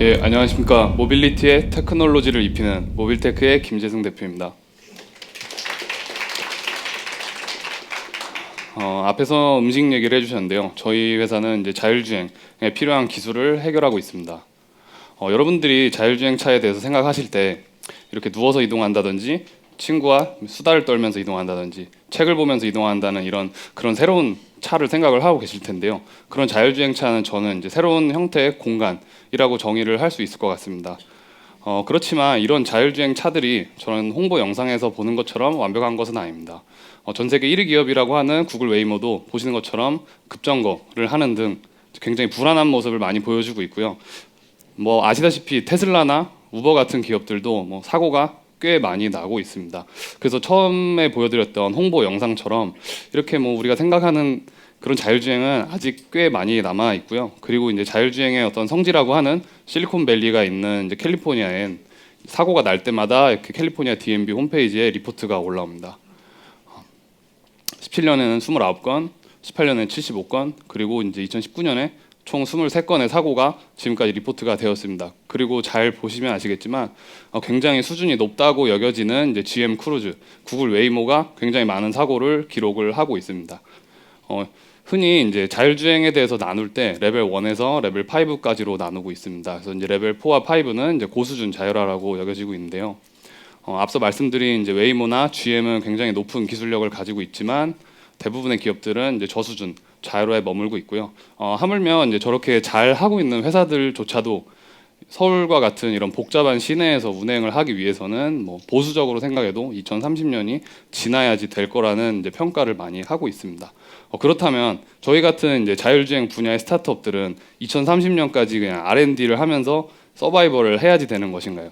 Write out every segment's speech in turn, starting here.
예, 안녕하십니까. 모빌리티의 테크놀로지를 입히는 모빌테크의 김재승 대표입니다. 앞에서 음식 얘기를 해주셨는데요. 저희 회사는 이제 자율주행에 필요한 기술을 해결하고 있습니다. 여러분들이 자율주행 차에 대해서 생각하실 때 이렇게 누워서 이동한다든지 친구와 수다를 떨면서 이동한다든지 책을 보면서 이동한다는 그런 새로운 차를 생각을 하고 계실 텐데요. 그런 자율주행 차는 저는 이제 새로운 형태의 공간이라고 정의를 할 수 있을 것 같습니다. 그렇지만 이런 자율주행 차들이 저는 홍보 영상에서 보는 것처럼 완벽한 것은 아닙니다. 전 세계 1위 기업이라고 하는 구글 웨이모도 보시는 것처럼 급정거를 하는 등 굉장히 불안한 모습을 많이 보여주고 있고요. 아시다시피 테슬라나 우버 같은 기업들도 사고가 꽤 많이 나고 있습니다. 그래서 처음에 보여드렸던 홍보 영상처럼 이렇게 우리가 생각하는 그런 자율주행은 아직 꽤 많이 남아 있고요. 그리고 이제 자율주행의 어떤 성지라고 하는 실리콘밸리가 있는 이제 캘리포니아엔 사고가 날 때마다 이렇게 캘리포니아 DMV 홈페이지에 리포트가 올라옵니다. 17년에는 29건, 18년에는 75건, 그리고 이제 2019년에 총 23건의 사고가 지금까지 리포트가 되었습니다. 그리고 잘 보시면 아시겠지만 굉장히 수준이 높다고 여겨지는 이제 GM 크루즈, 구글 웨이모가 굉장히 많은 사고를 기록을 하고 있습니다. 흔히 이제 자율주행에 대해서 나눌 때 레벨 1에서 레벨 5까지로 나누고 있습니다. 그래서 이제 레벨 4와 5는 이제 고수준 자율화라고 여겨지고 있는데요. 앞서 말씀드린 이제 웨이모나 GM은 굉장히 높은 기술력을 가지고 있지만 대부분의 기업들은 이제 저수준 자율화에 머물고 있고요. 하물며 이제 저렇게 잘 하고 있는 회사들조차도 서울과 같은 이런 복잡한 시내에서 운행을 하기 위해서는 보수적으로 생각해도 2030년이 지나야지 될 거라는 이제 평가를 많이 하고 있습니다. 그렇다면 저희 같은 이제 자율주행 분야의 스타트업들은 2030년까지 그냥 R&D를 하면서 서바이벌을 해야지 되는 것인가요?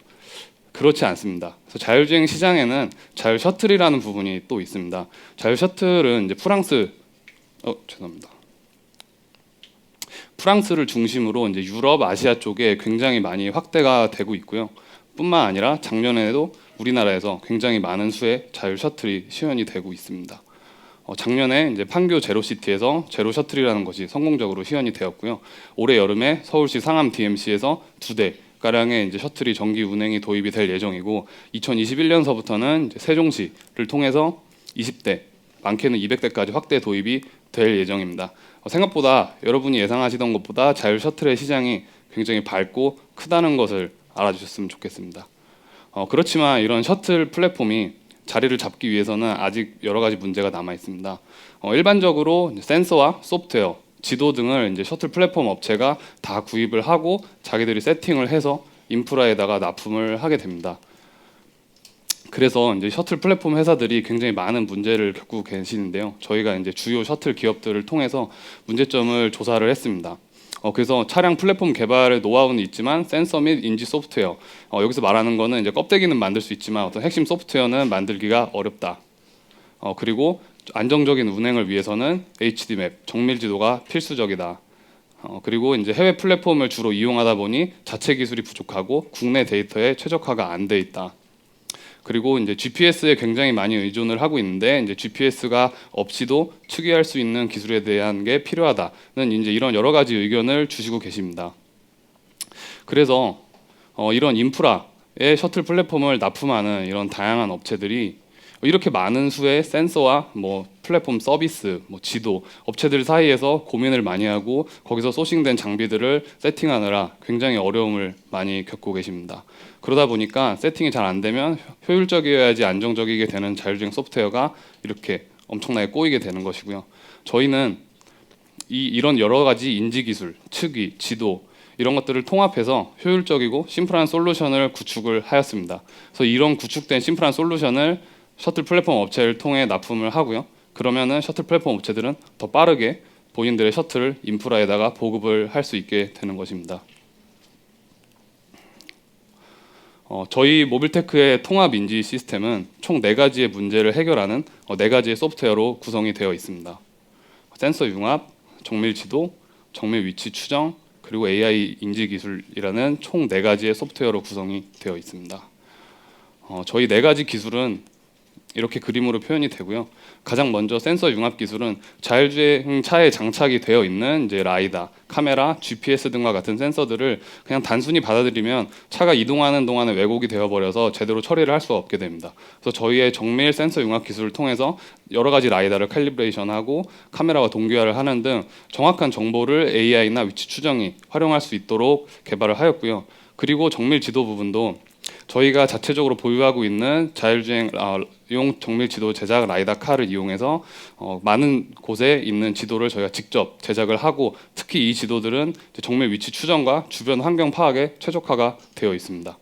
그렇지 않습니다. 그래서 자율주행 시장에는 자율 셔틀이라는 부분이 또 있습니다. 자율 셔틀은 이제 프랑스를 중심으로 이제 유럽, 아시아 쪽에 굉장히 많이 확대가 되고 있고요. 뿐만 아니라 작년에도 우리나라에서 굉장히 많은 수의 자율 셔틀이 시연이 되고 있습니다. 작년에 이제 판교 제로시티에서 제로 셔틀이라는 것이 성공적으로 시연이 되었고요. 올해 여름에 서울시 상암 DMC에서 2대 가량의 이제 셔틀이 정기 운행이 도입이 될 예정이고 2021년서부터는 이제 세종시를 통해서 20대, 많게는 200대까지 확대 도입이 될 예정입니다. 생각보다 여러분이 예상하시던 것보다 자율 셔틀의 시장이 굉장히 밝고 크다는 것을 알아주셨으면 좋겠습니다. 그렇지만 이런 셔틀 플랫폼이 자리를 잡기 위해서는 아직 여러 가지 문제가 남아 있습니다. 일반적으로 센서와 소프트웨어, 지도 등을 이제 셔틀 플랫폼 업체가 다 구입을 하고 자기들이 세팅을 해서 인프라에다가 납품을 하게 됩니다. 그래서 이제 셔틀 플랫폼 회사들이 굉장히 많은 문제를 겪고 계시는데요. 저희가 이제 주요 셔틀 기업들을 통해서 문제점을 조사를 했습니다. 그래서 차량 플랫폼 개발의 노하우는 있지만 센서 및 인지 소프트웨어, 여기서 말하는 거는 이제 껍데기는 만들 수 있지만 어떤 핵심 소프트웨어는 만들기가 어렵다. 그리고 안정적인 운행을 위해서는 HD 맵, 정밀 지도가 필수적이다. 그리고 이제 해외 플랫폼을 주로 이용하다 보니 자체 기술이 부족하고 국내 데이터에 최적화가 안 돼 있다. 그리고 이제 GPS에 굉장히 많이 의존을 하고 있는데 이제 GPS가 없이도 측의할 수 있는 기술에 대한 게 필요하다는 이제 이런 여러 가지 의견을 주시고 계십니다. 그래서 이런 인프라의 셔틀 플랫폼을 납품하는 이런 다양한 업체들이 이렇게 많은 수의 센서와 플랫폼 서비스, 지도 업체들 사이에서 고민을 많이 하고 거기서 소싱된 장비들을 세팅하느라 굉장히 어려움을 많이 겪고 계십니다. 그러다 보니까 세팅이 잘 안 되면 효율적이어야지 안정적이게 되는 자율주행 소프트웨어가 이렇게 엄청나게 꼬이게 되는 것이고요. 저희는 이런 여러 가지 인지 기술, 측의, 지도 이런 것들을 통합해서 효율적이고 심플한 솔루션을 구축을 하였습니다. 그래서 이런 구축된 심플한 솔루션을 셔틀 플랫폼 업체를 통해 납품을 하고요. 그러면은 셔틀 플랫폼 업체들은 더 빠르게 본인들의 셔틀을 인프라에다가 보급을 할 수 있게 되는 것입니다. 저희 모빌테크의 통합 인지 시스템은 총 4가지의 문제를 해결하는 4가지의 소프트웨어로 구성이 되어 있습니다. 센서 융합, 정밀 지도, 정밀 위치 추정, 그리고 AI 인지 기술이라는 총 4가지의 소프트웨어로 구성이 되어 있습니다. 저희 4가지 기술은 이렇게 그림으로 표현이 되고요. 가장 먼저 센서 융합 기술은 자율주행 차에 장착이 되어 있는 이제 라이다, 카메라, GPS 등과 같은 센서들을 그냥 단순히 받아들이면 차가 이동하는 동안에 왜곡이 되어 버려서 제대로 처리를 할 수가 없게 됩니다. 그래서 저희의 정밀 센서 융합 기술을 통해서 여러 가지 라이다를 캘리브레이션하고 카메라와 동기화를 하는 등 정확한 정보를 AI나 위치 추정이 활용할 수 있도록 개발을 하였고요. 그리고 정밀 지도 부분도 저희가 자체적으로 보유하고 있는 자율주행용 정밀 지도 제작 라이다 카를 이용해서 많은 곳에 있는 지도를 저희가 직접 제작을 하고, 특히 이 지도들은 정밀 위치 추정과 주변 환경 파악에 최적화가 되어 있습니다.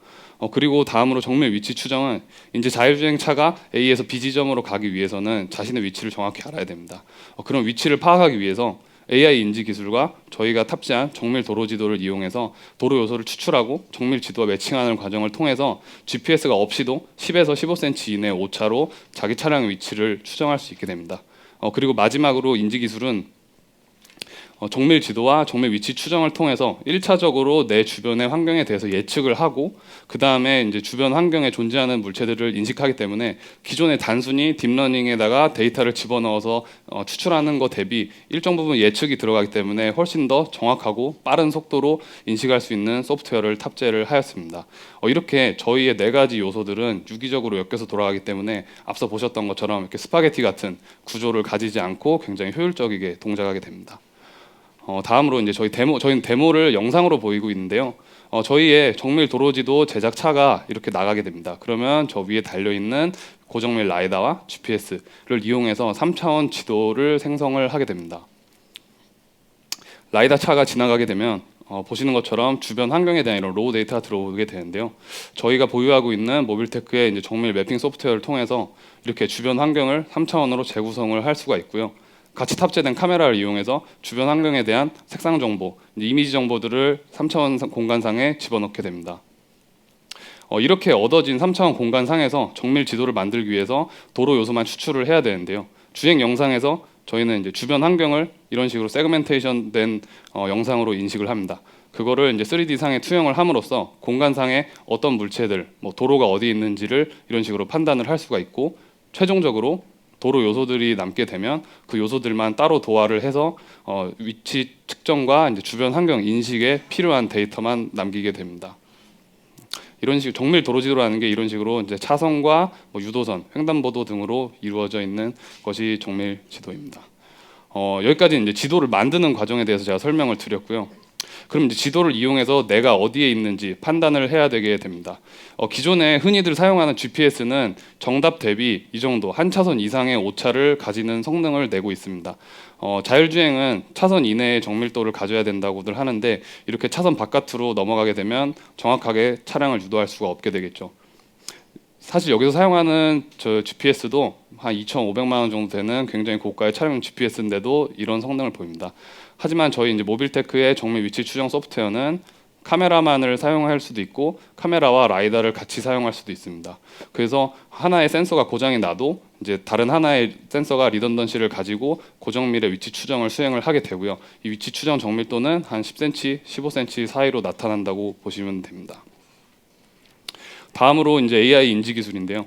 그리고 다음으로 정밀 위치 추정은 이제 자율주행 차가 A에서 B 지점으로 가기 위해서는 자신의 위치를 정확히 알아야 됩니다. 그런 위치를 파악하기 위해서 AI 인지 기술과 저희가 탑재한 정밀 도로 지도를 이용해서 도로 요소를 추출하고 정밀 지도와 매칭하는 과정을 통해서 GPS가 없이도 10에서 15cm 이내 오차로 자기 차량의 위치를 추정할 수 있게 됩니다. 그리고 마지막으로 인지 기술은 정밀 지도와 정밀 위치 추정을 통해서 1차적으로 내 주변의 환경에 대해서 예측을 하고, 그 다음에 이제 주변 환경에 존재하는 물체들을 인식하기 때문에 기존에 단순히 딥러닝에다가 데이터를 집어넣어서 추출하는 것 대비 일정 부분 예측이 들어가기 때문에 훨씬 더 정확하고 빠른 속도로 인식할 수 있는 소프트웨어를 탑재를 하였습니다. 이렇게 저희의 4가지 요소들은 유기적으로 엮여서 돌아가기 때문에 앞서 보셨던 것처럼 이렇게 스파게티 같은 구조를 가지지 않고 굉장히 효율적이게 동작하게 됩니다. 다음으로 이제 저희는 데모를 영상으로 보이고 있는데요. 저희의 정밀 도로지도 제작차가 이렇게 나가게 됩니다. 그러면 저 위에 달려 있는 고정밀 라이다와 GPS를 이용해서 3차원 지도를 생성을 하게 됩니다. 라이다 차가 지나가게 되면 보시는 것처럼 주변 환경에 대한 이런 로우 데이터가 들어오게 되는데요. 저희가 보유하고 있는 모빌테크의 이제 정밀 매핑 소프트웨어를 통해서 이렇게 주변 환경을 3차원으로 재구성을 할 수가 있고요. 같이 탑재된 카메라를 이용해서 주변 환경에 대한 색상 정보, 이미지 정보들을 3차원 공간상에 집어넣게 됩니다. 이렇게 얻어진 3차원 공간상에서 정밀 지도를 만들기 위해서 도로 요소만 추출을 해야 되는데요. 주행 영상에서 저희는 이제 주변 환경을 이런 식으로 세그멘테이션 된 영상으로 인식을 합니다. 그거를 이제 3D 상에 투영을 함으로써 공간상에 어떤 물체들, 도로가 어디 있는지를 이런 식으로 판단을 할 수가 있고, 최종적으로 도로 요소들이 남게 되면 그 요소들만 따로 도화를 해서 위치 측정과 이제 주변 환경 인식에 필요한 데이터만 남기게 됩니다. 이런 식 정밀 도로 지도라는 게 이런 식으로 이제 차선과 유도선, 횡단보도 등으로 이루어져 있는 것이 정밀 지도입니다. 여기까지 이제 지도를 만드는 과정에 대해서 제가 설명을 드렸고요. 그럼 이제 지도를 이용해서 내가 어디에 있는지 판단을 해야 되게 됩니다. 기존에 흔히들 사용하는 GPS는 정답 대비 이 정도 한 차선 이상의 오차를 가지는 성능을 내고 있습니다. 자율주행은 차선 이내의 정밀도를 가져야 된다고들 하는데, 이렇게 차선 바깥으로 넘어가게 되면 정확하게 차량을 유도할 수가 없게 되겠죠. 사실 여기서 사용하는 저 GPS도 한 2,500만 원 정도 되는 굉장히 고가의 차량 GPS인데도 이런 성능을 보입니다. 하지만 저희 이제 모빌테크의 정밀 위치 추정 소프트웨어는 카메라만을 사용할 수도 있고 카메라와 라이다를 같이 사용할 수도 있습니다. 그래서 하나의 센서가 고장이 나도 이제 다른 하나의 센서가 리던던시를 가지고 고정밀의 위치 추정을 수행을 하게 되고요. 이 위치 추정 정밀도는 한 10cm, 15cm 사이로 나타난다고 보시면 됩니다. 다음으로 이제 AI 인지 기술인데요.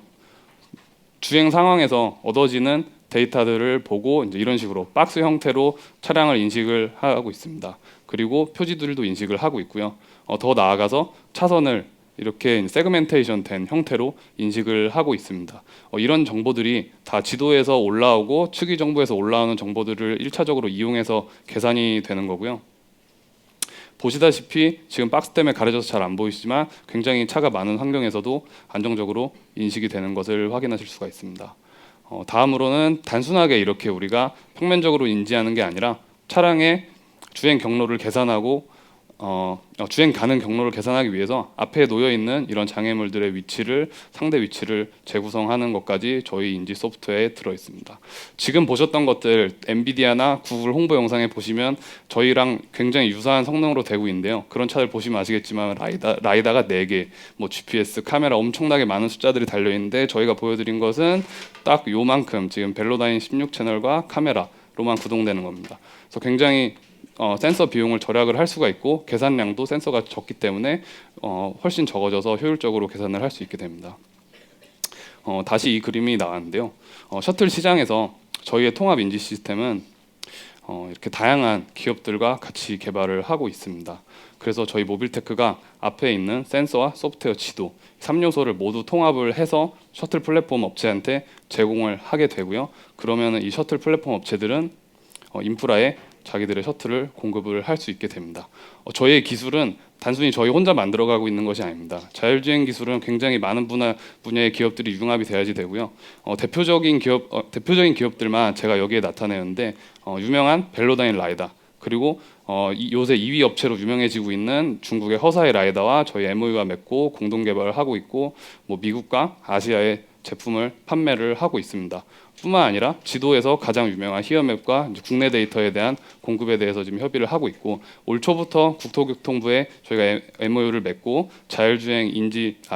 주행 상황에서 얻어지는 데이터들을 보고 이제 이런 식으로 박스 형태로 차량을 인식을 하고 있습니다. 그리고 표지들도 인식을 하고 있고요. 더 나아가서 차선을 이렇게 세그멘테이션 된 형태로 인식을 하고 있습니다. 이런 정보들이 다 지도에서 올라오고 측위 정보에서 올라오는 정보들을 1차적으로 이용해서 계산이 되는 거고요. 보시다시피 지금 박스 때문에 가려져서 잘 안 보이시지만 굉장히 차가 많은 환경에서도 안정적으로 인식이 되는 것을 확인하실 수가 있습니다. 다음으로는 단순하게 이렇게 우리가 평면적으로 인지하는 게 아니라 차량의 주행 경로를 계산하고 주행 가능 경로를 계산하기 위해서 앞에 놓여 있는 이런 장애물들의 위치를 상대 위치를 재구성하는 것까지 저희 인지 소프트웨어에 들어 있습니다. 지금 보셨던 것들 엔비디아나 구글 홍보 영상에 보시면 저희랑 굉장히 유사한 성능으로 되고 있는데요. 그런 차들 보시면 아시겠지만 라이다가 4개, GPS, 카메라 엄청나게 많은 숫자들이 달려 있는데 저희가 보여드린 것은 딱 요만큼 지금 벨로다인 16 채널과 카메라로만 구동되는 겁니다. 그래서 굉장히 센서 비용을 절약을 할 수가 있고 계산량도 센서가 적기 때문에 훨씬 적어져서 효율적으로 계산을 할 수 있게 됩니다. 다시 이 그림이 나왔는데요. 셔틀 시장에서 저희의 통합 인지 시스템은 이렇게 다양한 기업들과 같이 개발을 하고 있습니다. 그래서 저희 모빌테크가 앞에 있는 센서와 소프트웨어 지도 3요소를 모두 통합을 해서 셔틀 플랫폼 업체한테 제공을 하게 되고요. 그러면 이 셔틀 플랫폼 업체들은 인프라에 자기들의 셔틀을 공급을 할 수 있게 됩니다. 저희의 기술은 단순히 저희 혼자 만들어가고 있는 것이 아닙니다. 자율주행 기술은 굉장히 많은 분야의 기업들이 융합이 돼야지 되고요. 대표적인 기업들만 제가 여기에 나타내는데 유명한 벨로다인 라이다, 그리고 요새 2위 업체로 유명해지고 있는 중국의 허사의 라이다와 저희 MOU가 맺고 공동 개발을 하고 있고, 뭐 미국과 아시아의 제품을 판매를 하고 있습니다. 뿐만 아니라 지도에서 가장 유명한 히어맵과 국내 데이터에 대한 공급에 대해서 지금 협의를 하고 있고, 올 초부터 국토교통부에 저희가 MOU를 맺고 자율주행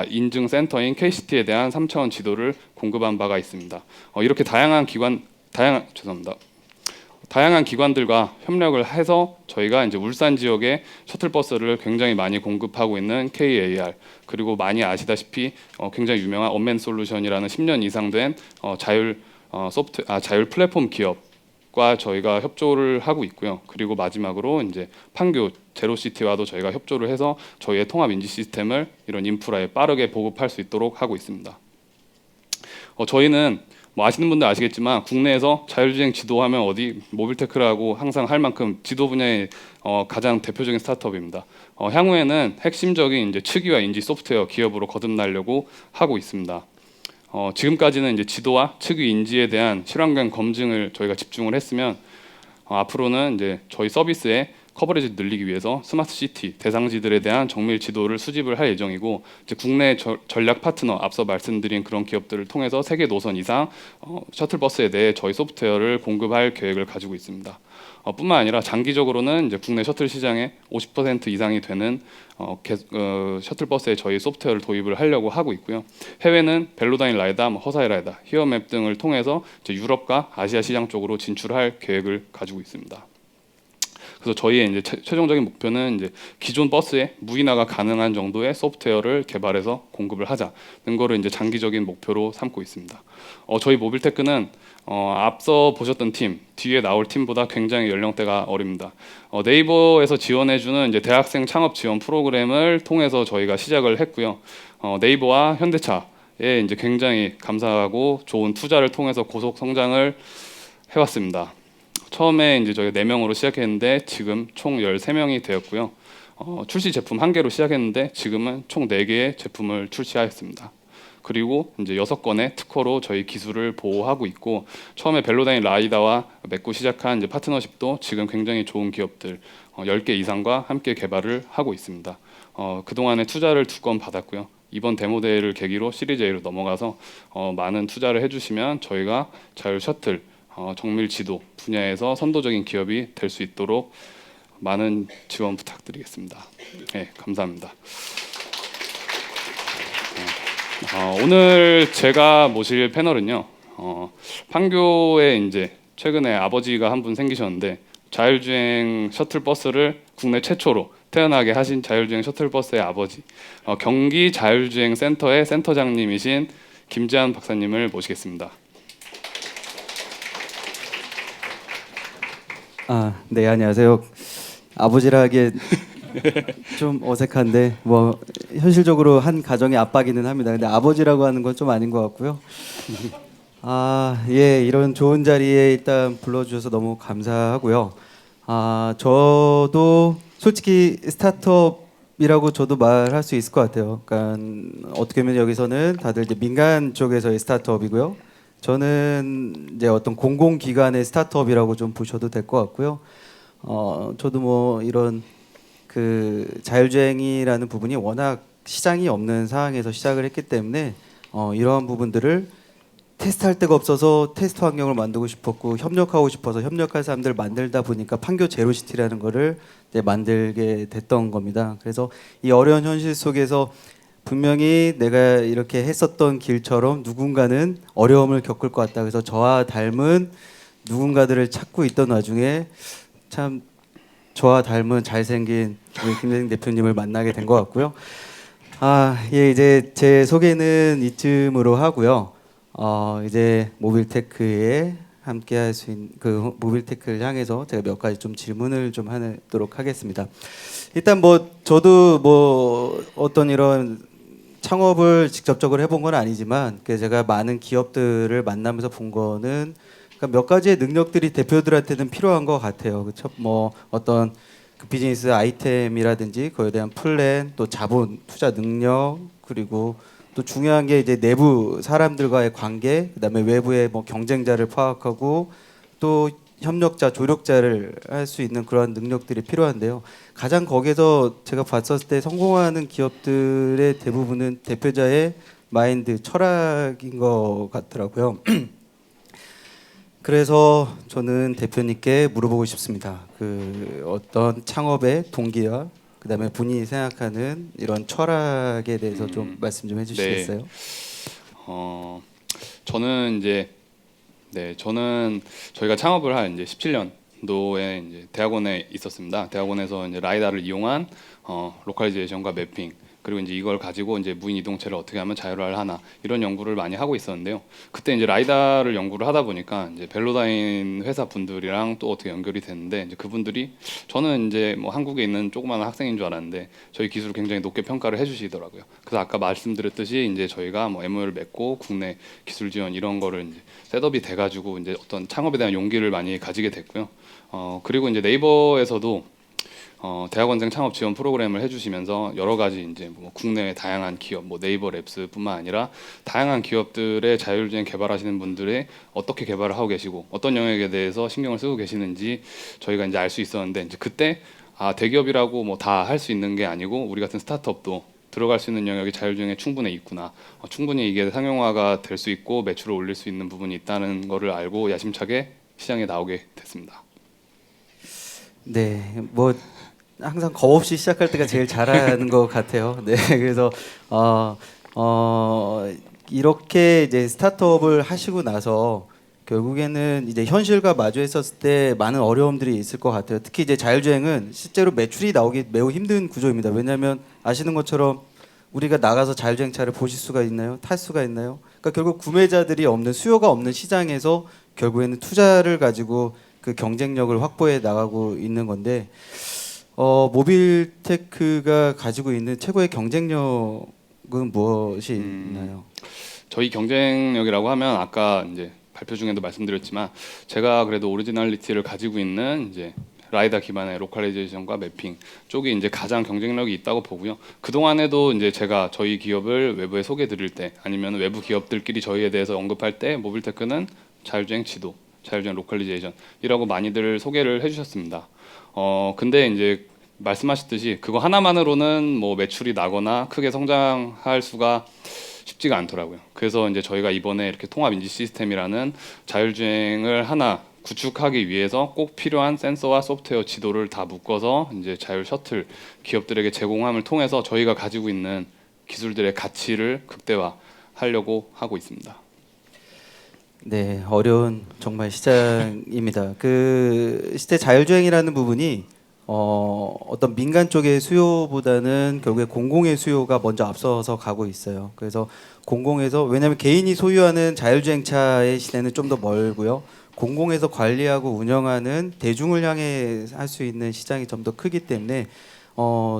인증 센터인 KCT에 대한 3차원 지도를 공급한 바가 있습니다. 이렇게 다양한 기관들과 협력을 해서 저희가 이제 울산 지역에 셔틀버스를 굉장히 많이 공급하고 있는 KAR, 그리고 많이 아시다시피 굉장히 유명한 언맨 솔루션이라는 10년 이상 된 자율 플랫폼 기업과 저희가 협조를 하고 있고요. 그리고 마지막으로 이제 판교 제로시티와도 저희가 협조를 해서 저희의 통합 인지 시스템을 이런 인프라에 빠르게 보급할 수 있도록 하고 있습니다. 저희는 뭐 아시는 분들 아시겠지만 국내에서 자율주행 지도하면 어디 모빌테크라고 항상 할 만큼 지도 분야의 가장 대표적인 스타트업입니다. 향후에는 핵심적인 이제 측위와 인지 소프트웨어 기업으로 거듭나려고 하고 있습니다. 지금까지는 이제 지도와 측위 인지에 대한 실환경 검증을 저희가 집중을 했으면 앞으로는 이제 저희 서비스의 커버리지 늘리기 위해서 스마트 시티 대상지들에 대한 정밀 지도를 수집을 할 예정이고, 이제 국내 전략 파트너 앞서 말씀드린 그런 기업들을 통해서 세계 노선 이상 셔틀버스에 대해 저희 소프트웨어를 공급할 계획을 가지고 있습니다. 뿐만 아니라 장기적으로는 이제 국내 셔틀 시장의 50% 이상이 되는 셔틀버스에 저희 소프트웨어를 도입을 하려고 하고 있고요. 해외는 벨로다인 라이다, 허사의 라이다, 히어맵 등을 통해서 이제 유럽과 아시아 시장 쪽으로 진출할 계획을 가지고 있습니다. 그래서 저희의 이제 최종적인 목표는 이제 기존 버스에 무인화가 가능한 정도의 소프트웨어를 개발해서 공급을 하자는 거를 이제 장기적인 목표로 삼고 있습니다. 저희 모빌테크는 앞서 보셨던 팀, 뒤에 나올 팀보다 굉장히 연령대가 어립니다. 네이버에서 지원해주는 이제 대학생 창업 지원 프로그램을 통해서 저희가 시작을 했고요. 네이버와 현대차에 이제 굉장히 감사하고 좋은 투자를 통해서 고속 성장을 해왔습니다. 처음에 이제 저희 4명으로 시작했는데 지금 총 13명이 되었고요. 출시 제품 1개로 시작했는데 지금은 총 4개의 제품을 출시하였습니다. 그리고 이제 6건의 특허로 저희 기술을 보호하고 있고, 처음에 벨로다인 라이다와 맺고 시작한 이제 파트너십도 지금 굉장히 좋은 기업들 10개 이상과 함께 개발을 하고 있습니다. 그동안에 투자를 2건 받았고요. 이번 데모 대회를 계기로 시리즈 A로 넘어가서 많은 투자를 해주시면 저희가 자율 셔틀 정밀 지도 분야에서 선도적인 기업이 될 수 있도록 많은 지원 부탁드리겠습니다. 네, 감사합니다. 오늘 제가 모실 패널은요, 판교에 이제 최근에 아버지가 한 분 생기셨는데 자율주행 셔틀버스를 국내 최초로 태어나게 하신 자율주행 셔틀버스의 아버지, 경기 자율주행 센터의 센터장님이신 김재한 박사님을 모시겠습니다. 네, 안녕하세요. 아버지라 하기에 좀 어색한데 뭐 현실적으로 한 가정의 아빠기는 합니다. 근데 아버지라고 하는 건 좀 아닌 것 같고요. 예, 이런 좋은 자리에 일단 불러주셔서 너무 감사하고요. 저도 솔직히 스타트업이라고 저도 말할 수 있을 것 같아요. 그러니까 어떻게 보면 여기서는 다들 이제 민간 쪽에서의 스타트업이고요. 저는 이제 어떤 공공기관의 스타트업이라고 좀 보셔도 될 것 같고요. 저도 뭐 이런 그 자율주행이라는 부분이 워낙 시장이 없는 상황에서 시작을 했기 때문에 이러한 부분들을 테스트할 데가 없어서 테스트 환경을 만들고 싶었고, 협력하고 싶어서 협력할 사람들을 만들다 보니까 판교 제로시티라는 거를 이제 만들게 됐던 겁니다. 그래서 이 어려운 현실 속에서 분명히 내가 이렇게 했었던 길처럼 누군가는 어려움을 겪을 것 같다. 그래서 저와 닮은 누군가들을 찾고 있던 와중에 참 저와 닮은 잘생긴 우리 김대중 대표님을 만나게 된 것 같고요. 예, 이제 제 소개는 이쯤으로 하고요. 이제 모빌테크에 함께 할 수 있는 그 모빌테크를 향해서 제가 몇 가지 좀 질문을 좀 하도록 하겠습니다. 일단 뭐 저도 뭐 어떤 이런 창업을 직접적으로 해본 건 아니지만 제가 많은 기업들을 만나면서 본 거는 그러니까 몇 가지의 능력들이 대표들한테는 필요한 것 같아요. 그렇죠? 뭐 어떤 그 비즈니스 아이템이라든지 그에 대한 플랜, 또 자본, 투자 능력, 그리고 또 중요한 게 이제 내부 사람들과의 관계, 그다음에 외부의 뭐 경쟁자를 파악하고 또 협력자, 조력자를 할 수 있는 그런 능력들이 필요한데요. 가장 거기서 제가 봤었을 때 성공하는 기업들의 대부분은 대표자의 마인드, 철학인 것 같더라고요. 그래서 저는 대표님께 물어보고 싶습니다. 그 어떤 창업의 동기와 그다음에 본인이 생각하는 이런 철학에 대해서 좀 말씀 좀 해주시겠어요? 어, 저는 이제 저는 저희가 창업을 한 이제 17년도에 이제 대학원에 있었습니다. 대학원에서 이제 라이다를 이용한 로컬리제이션과 매핑, 그리고 이제 이걸 가지고 이제 무인 이동체를 어떻게 하면 자율화를 하나, 이런 연구를 많이 하고 있었는데요. 그때 이제 라이다를 연구를 하다 보니까 이제 벨로다인 회사 분들이랑 또 어떻게 연결이 됐는데, 이제 그분들이 저는 이제 뭐 한국에 있는 조그마한 학생인 줄 알았는데 저희 기술을 굉장히 높게 평가를 해주시더라고요. 그래서 아까 말씀드렸듯이 이제 저희가 뭐 MOU를 맺고 국내 기술 지원 이런 거를 이제 셋업이 돼가지고 이제 어떤 창업에 대한 용기를 많이 가지게 됐고요. 그리고 이제 네이버에서도 대학원생 창업 지원 프로그램을 해주시면서 여러 가지 이제 뭐 국내의 다양한 기업, 뭐 네이버 랩스뿐만 아니라 다양한 기업들의 자율주행 개발하시는 분들의 어떻게 개발을 하고 계시고 어떤 영역에 대해서 신경을 쓰고 계시는지 저희가 이제 알 수 있었는데, 이제 그때 대기업이라고 뭐 다 할 수 있는 게 아니고 우리 같은 스타트업도 들어갈 수 있는 영역이 자율주행에 충분히 있구나. 충분히 이게 상용화가 될 수 있고 매출을 올릴 수 있는 부분이 있다는 거를 알고 야심차게 시장에 나오게 됐습니다. 네, 뭐 항상 겁 없이 시작할 때가 제일 잘하는 것 같아요. 네, 그래서 어, 어, 이렇게 이제 스타트업을 하시고 나서 결국에는 이제 현실과 마주했었을 때 많은 어려움들이 있을 것 같아요. 특히 이제 자율주행은 실제로 매출이 나오기 매우 힘든 구조입니다. 왜냐하면 아시는 것처럼 우리가 나가서 자율주행차를 보실 수가 있나요? 탈 수가 있나요? 그러니까 결국 구매자들이 없는, 수요가 없는 시장에서 결국에는 투자를 가지고 그 경쟁력을 확보해 나가고 있는 건데, 모빌테크가 가지고 있는 최고의 경쟁력은 무엇이 있나요? 저희 경쟁력이라고 하면 아까 이제 발표 중에도 말씀드렸지만 제가 그래도 오리지널리티를 가지고 있는 이제 라이다 기반의 로컬라이제이션과 매핑 쪽이 이제 가장 경쟁력이 있다고 보고요. 그 동안에도 이제 제가 저희 기업을 외부에 소개드릴 때 아니면 외부 기업들끼리 저희에 대해서 언급할 때 모빌테크는 자율주행 지도, 자율주행 로컬리제이션이라고 많이들 소개를 해주셨습니다. 근데 이제 말씀하셨듯이 그거 하나만으로는 뭐 매출이 나거나 크게 성장할 수가 쉽지가 않더라고요. 그래서 이제 저희가 이번에 이렇게 통합 인지 시스템이라는 자율주행을 하나 구축하기 위해서 꼭 필요한 센서와 소프트웨어 지도를 다 묶어서 이제 자율 셔틀 기업들에게 제공함을 통해서 저희가 가지고 있는 기술들의 가치를 극대화하려고 하고 있습니다. 네, 어려운 정말 시장입니다. 그 시대 자율주행이라는 부분이 어떤 민간 쪽의 수요보다는 결국에 공공의 수요가 먼저 앞서서 가고 있어요. 그래서 공공에서, 왜냐하면 개인이 소유하는 자율주행차의 시대는 좀 더 멀고요. 공공에서 관리하고 운영하는 대중을 향해 할 수 있는 시장이 좀 더 크기 때문에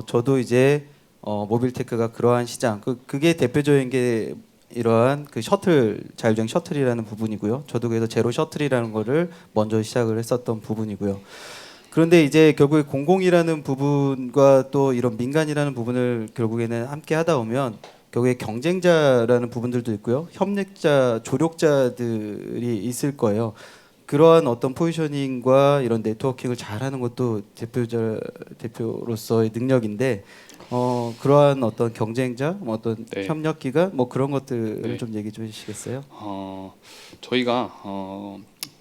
저도 이제 모빌테크가 그러한 시장, 그게 대표적인 게 이러한 그 셔틀, 자율주행 셔틀이라는 부분이고요. 저도 그래서 제로 셔틀이라는 거를 먼저 시작을 했었던 부분이고요. 그런데 이제 결국에 공공이라는 부분과 또 이런 민간이라는 부분을 결국에는 함께 하다 보면 결국에 경쟁자라는 부분들도 있고요. 협력자, 조력자들이 있을 거예요. 그러한 어떤 포지셔닝과 이런 네트워킹을 잘하는 것도 대표로서의 능력인데, 그러한 어떤 경쟁자, 뭐 어떤 네. 협력기관, 뭐 그런 것들을 네. 좀 얘기 좀 해주시겠어요? 저희가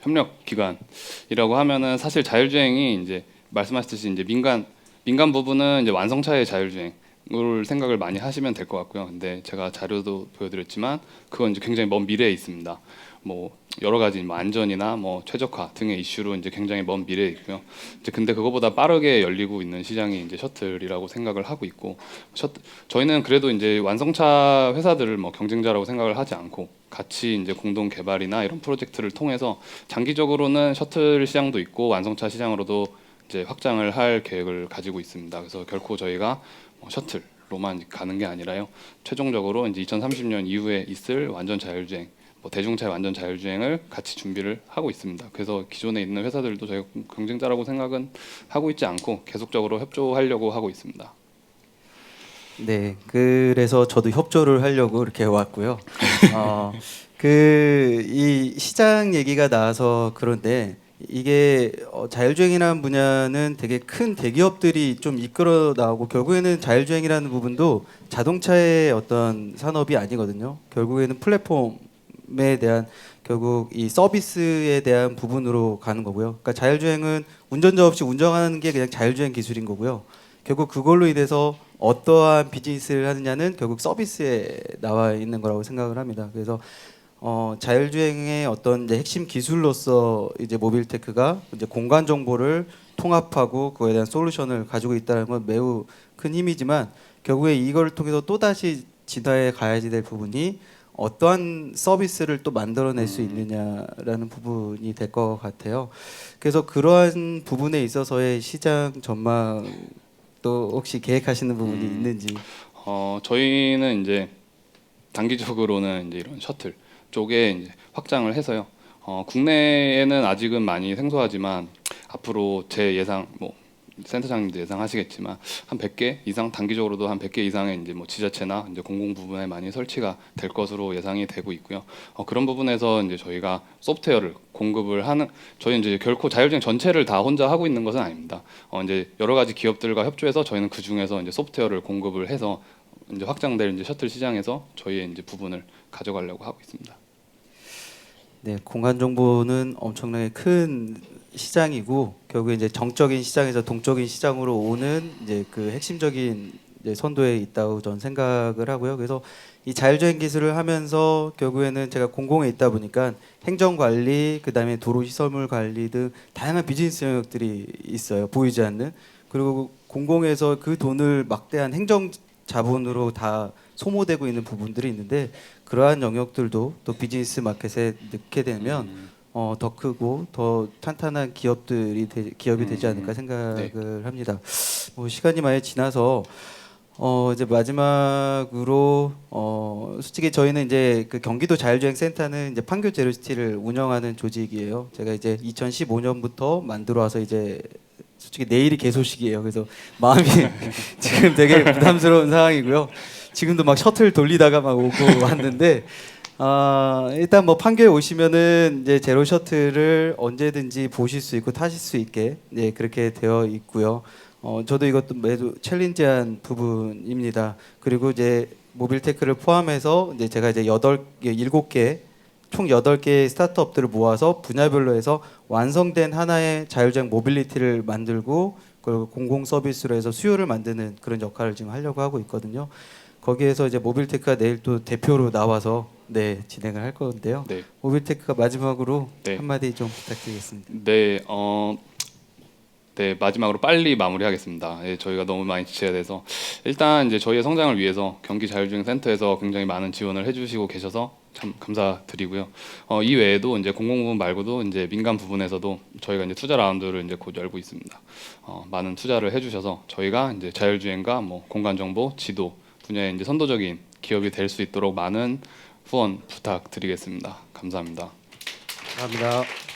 협력 기관이라고 하면은 사실 자율주행이 이제 말씀하셨듯이 이제 민간 부분은 이제 완성차의 자율주행을 생각을 많이 하시면 될 것 같고요. 근데 제가 자료도 보여드렸지만 그건 이제 굉장히 먼 미래에 있습니다. 뭐 여러 가지 뭐 안전이나 뭐 최적화 등의 이슈로 이제 굉장히 먼 미래에 있고요. 이제 근데 그거보다 빠르게 열리고 있는 시장이 이제 셔틀이라고 생각을 하고 있고, 저희는 그래도 이제 완성차 회사들을 뭐 경쟁자라고 생각을 하지 않고 같이 이제 공동 개발이나 이런 프로젝트를 통해서 장기적으로는 셔틀 시장도 있고 완성차 시장으로도 이제 확장을 할 계획을 가지고 있습니다. 그래서 결코 저희가 뭐 셔틀로만 가는 게 아니라요. 최종적으로 이제 2030년 이후에 있을 완전 자율주행, 뭐 대중차의 완전 자율주행을 같이 준비를 하고 있습니다. 그래서 기존에 있는 회사들도 저희가 경쟁자라고 생각은 하고 있지 않고 계속적으로 협조하려고 하고 있습니다. 네, 그래서 저도 협조를 하려고 이렇게 왔고요. 그 이 시장 얘기가 나와서 그런데 이게 자율주행이라는 분야는 되게 큰 대기업들이 좀 이끌어 나오고 결국에는 자율주행이라는 부분도 자동차의 어떤 산업이 아니거든요. 결국에는 플랫폼에 대한 결국 이 서비스에 대한 부분으로 가는 거고요. 그러니까 자율주행은 운전자 없이 운전하는 게 그냥 자율주행 기술인 거고요. 결국 그걸로 인해서 어떠한 비즈니스를 하느냐는 결국 서비스에 나와 있는 거라고 생각을 합니다. 그래서 자율주행의 어떤 이제 핵심 기술로서 이제 모빌테크가 이제 공간 정보를 통합하고 그거에 대한 솔루션을 가지고 있다는 건 매우 큰 힘이지만 결국에 이걸 통해서 또 다시 진화해 가야지 될 부분이 어떠한 서비스를 또 만들어낼 수 있느냐라는 부분이 될 것 같아요. 그래서 그러한 부분에 있어서의 시장 전망도 혹시 계획하시는 부분이 있는지. 저희는 이제 단기적으로는 이제 이런 셔틀 쪽에 이제 확장을 해서요. 국내에는 아직은 많이 생소하지만 앞으로 제 예상, 뭐 센터장님도 예상하시겠지만 한 100개 이상, 단기적으로도 한 100개 이상의 이제 뭐 지자체나 이제 공공 부분에 많이 설치가 될 것으로 예상이 되고 있고요. 그런 부분에서 이제 저희가 소프트웨어를 공급을 하는, 저희 이제 결코 자율주행 전체를 다 혼자 하고 있는 것은 아닙니다. 이제 여러 가지 기업들과 협조해서 저희는 그 중에서 이제 소프트웨어를 공급을 해서 이제 확장될 이제 셔틀 시장에서 저희의 이제 부분을 가져가려고 하고 있습니다. 네, 공간 정보는 엄청나게 큰 시장이고 결국에 이제 정적인 시장에서 동적인 시장으로 오는 이제 그 핵심적인 이제 선도에 있다고 저는 생각을 하고요. 그래서 이 자율주행 기술을 하면서 결국에는 제가 공공에 있다 보니까 행정 관리, 그다음에 도로 시설물 관리 등 다양한 비즈니스 영역들이 있어요. 보이지 않는. 그리고 공공에서 그 돈을 막대한 행정 자본으로 다 소모되고 있는 부분들이 있는데 그러한 영역들도 또 비즈니스 마켓에 넣게 되면 더 크고 더 탄탄한 기업이 되지 않을까 생각을 합니다. 뭐 시간이 많이 지나서 이제 마지막으로 솔직히 저희는 이제 그 경기도 자율주행 센터는 이제 판교 제로시티를 운영하는 조직이에요. 제가 이제 2015년부터 만들어 와서 이제 솔직히 내일이 개소식이에요. 그래서 마음이 지금 되게 부담스러운 상황이고요. 지금도 막 셔틀 돌리다가 막 오고 왔는데 일단 뭐 판교에 오시면은 이제 제로 셔틀을 언제든지 보실 수 있고 타실 수 있게 네, 그렇게 되어 있고요. 저도 이것도 매우 챌린지한 부분입니다. 그리고 이제 모빌테크를 포함해서 이제 제가 이제 7개 총 8개의 스타트업들을 모아서 분야별로 해서 완성된 하나의 자율주행 모빌리티를 만들고 그리고 공공 서비스로 해서 수요를 만드는 그런 역할을 지금 하려고 하고 있거든요. 거기에서 이제 모빌테크가 내일 또 대표로 나와서 네, 진행을 할 건데요. 네. 모빌테크가 마지막으로 네. 한마디 좀 부탁드리겠습니다. 네, 네, 마지막으로 빨리 마무리하겠습니다. 예, 저희가 너무 많이 지체가 돼서 일단 이제 저희의 성장을 위해서 경기 자율주행 센터에서 굉장히 많은 지원을 해주시고 계셔서 참 감사드리고요. 이 외에도 이제 공공 부분 말고도 이제 민간 부분에서도 저희가 이제 투자 라운드를 이제 곧 열고 있습니다. 많은 투자를 해주셔서 저희가 이제 자율주행과 뭐 공간 정보, 지도 분야에 이제 선도적인 기업이 될 수 있도록 많은 후원 부탁드리겠습니다. 감사합니다. 감사합니다.